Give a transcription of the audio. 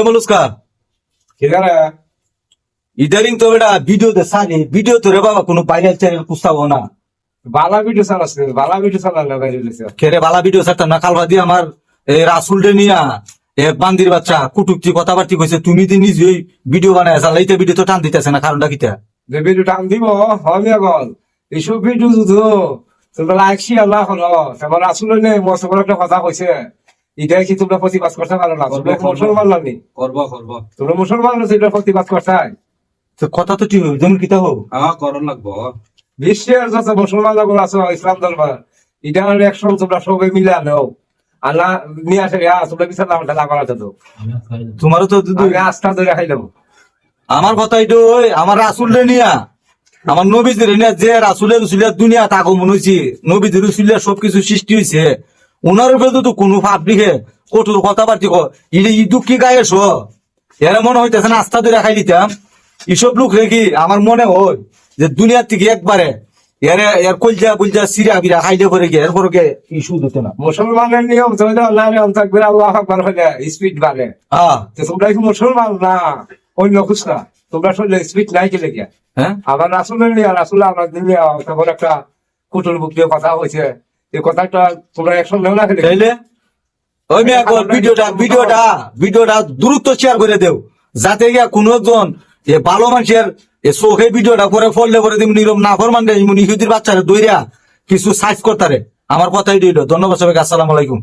ওই মলুস্কা ইদারিং তো বেটা ভিডিওতে সানি ভিডিও তো রে বাবা কোনো ভাইরাল চ্যানেল কুস্তাবো না বালা ভিডিও চালাচ্ছে বালা ভিডিও চালালে বাইরে দিছে খেরে বালা ভিডিও ছাড়তাম না কালবা দিয়ে আমার রাসুল ডে নিয়া বান্দির বাচ্চা কুটুকটি কথাবার্তি কইছে তুমি দি নিজেই ভিডিও বানায় চালাইতে ভিডিও তো টান দিতেছে না কারণটা কিটা যে ভিডিও টান দিব হবে গল এইসব ভিডিও যদি তোমরা লাইকছি আল্লাহ হলো তোমার আসলে নেই মস্ত বড় একটা কথা কইছে এটাই কি তোমরা প্রতিবাদ করতে পারো না তোমরা মুসলমান নানি করবো করবো তোমরা মুসলমান না সেটা প্রতিবাদ করতে তো কথা তো ঠিক যেমন কিতা হোক করন লাগবো বিশ্বের যত মুসলমান লোক আছে ইসলাম ধর্ম এটা একশন তোমরা সবাই মিলে আনো আল্লাহ নিয়ে আসে তোমরা বিচার নামটা লাগা তো তোমারও তো আমি আস্থা ধরে খাইলাম আমার কথা এটা ওই আমার রাসুল রে নিয়া আমার নবীদের নিয়া যে রাসুলের রসুলিয়া দুনিয়া তাকে মনে হয়েছে নবীদের রসুলিয়া সবকিছু সৃষ্টি হয়েছে ওনার উপরে তো কোনো পাবলিকে কঠোর কথাবার্তি ইদুক কি গায়ে এসো এরা মনে হইতেছে না আস্থা ধরে খাই দিতাম এইসব লোক রেখি আমার মনে হয় যে দুনিয়ার থেকে একবারে এর কলজা সিরা বিরা খাইলে পরে গিয়ে এরপরে ইস্যু দিতে না মুসলমানের নিয়ম চলে আল্লাহ নিয়ম থাকবে আল্লাহ আকবার হলে স্পিড বাড়ে হ্যাঁ তোমরা কি মুসলমান না অন্য খুচরা তোমরা শুনলে স্পিড নাই গেলে গিয়া হ্যাঁ আবার রাসুলের নিয়ে রাসুল আমরা দিলে তখন একটা কুটুর বুক দিয়ে কথা হয়েছে এই কথাটা তোমরা একশো নেও না খেলে তাইলে ওই মেয়ে ভিডিওটা দ্রুত শেয়ার করে দেও যাতে গিয়া কোন একজন ভালো মানুষের চোখে ভিডিওটা করে ফললে পরে তুমি নিরম না ফরমান ইহুদির বাচ্চারা দইরা কিছু সাইজ করতারে আমার কথাই দিল ধন্যবাদ সবাইকে আসসালামু আলাইকুম।